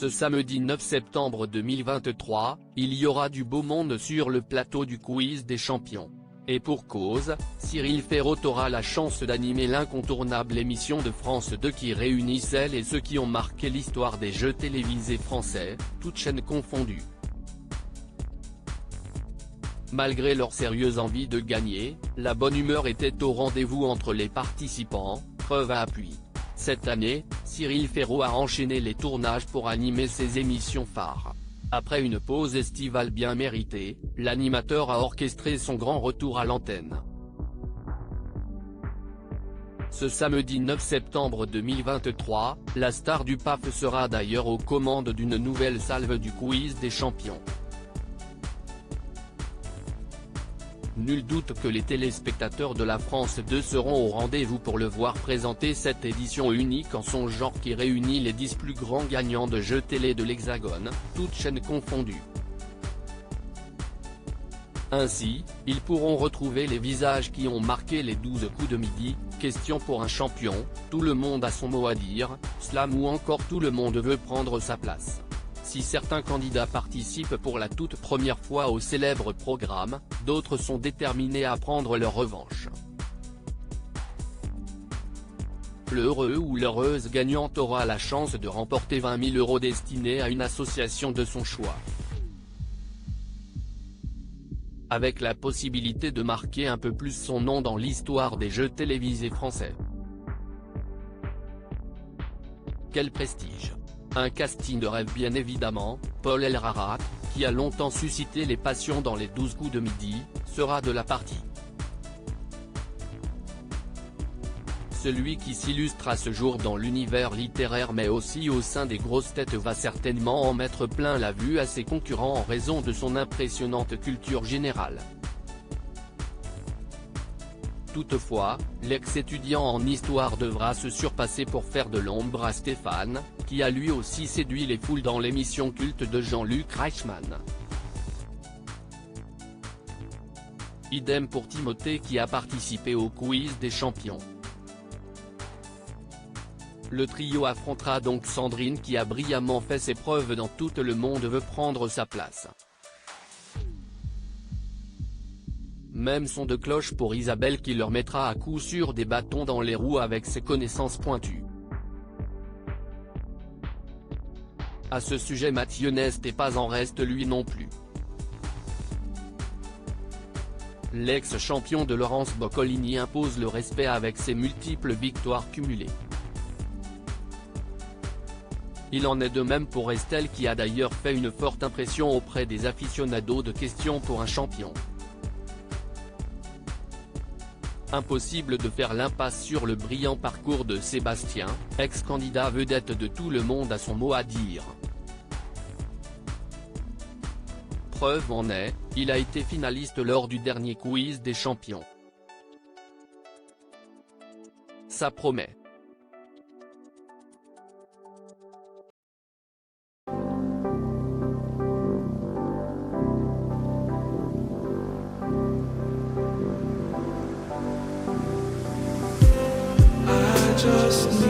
Ce samedi 9 septembre 2023, il y aura du beau monde sur le plateau du quiz des champions. Et pour cause, Cyril Ferraud aura la chance d'animer l'incontournable émission de France 2 qui réunit celles et ceux qui ont marqué l'histoire des jeux télévisés français, toutes chaînes confondues. Malgré leur sérieuse envie de gagner, la bonne humeur était au rendez-vous entre les participants, preuve à appui. Cette année, Cyril Ferraud a enchaîné les tournages pour animer ses émissions phares. Après une pause estivale bien méritée, l'animateur a orchestré son grand retour à l'antenne. Ce samedi 9 septembre 2023, la star du PAF sera d'ailleurs aux commandes d'une nouvelle salve du quiz des champions. Nul doute que les téléspectateurs de la France 2 seront au rendez-vous pour le voir présenter cette édition unique en son genre qui réunit les 10 plus grands gagnants de jeux télé de l'Hexagone, toutes chaînes confondues. Ainsi, ils pourront retrouver les visages qui ont marqué les 12 coups de midi, Question pour un champion, Tout le monde a son mot à dire, Slam ou encore Tout le monde veut prendre sa place. Si certains candidats participent pour la toute première fois au célèbre programme, d'autres sont déterminés à prendre leur revanche. Le heureux ou l'heureuse gagnante aura la chance de remporter 20 000 € destinés à une association de son choix. Avec la possibilité de marquer un peu plus son nom dans l'histoire des jeux télévisés français. Quel prestige! Un casting de rêve bien évidemment, Paul Elrarat, qui a longtemps suscité les passions dans les 12 coups de midi, sera de la partie. Celui qui s'illustre à ce jour dans l'univers littéraire mais aussi au sein des grosses têtes va certainement en mettre plein la vue à ses concurrents en raison de son impressionnante culture générale. Toutefois, l'ex-étudiant en histoire devra se surpasser pour faire de l'ombre à Stéphane, qui a lui aussi séduit les foules dans l'émission culte de Jean-Luc Reichmann. Idem pour Timothée qui a participé au quiz des champions. Le trio affrontera donc Sandrine qui a brillamment fait ses preuves dans Tout le monde veut prendre sa place. Même son de cloche pour Isabelle qui leur mettra à coup sûr des bâtons dans les roues avec ses connaissances pointues. À ce sujet Mathieu Nest n'est pas en reste lui non plus. L'ex-champion de Laurence Boccolini impose le respect avec ses multiples victoires cumulées. Il en est de même pour Estelle qui a d'ailleurs fait une forte impression auprès des aficionados de Question pour un champion. Impossible de faire l'impasse sur le brillant parcours de Sébastien, ex-candidat vedette de Tout le monde a son mot à dire. Preuve en est, il a été finaliste lors du dernier quiz des champions. Ça promet. Just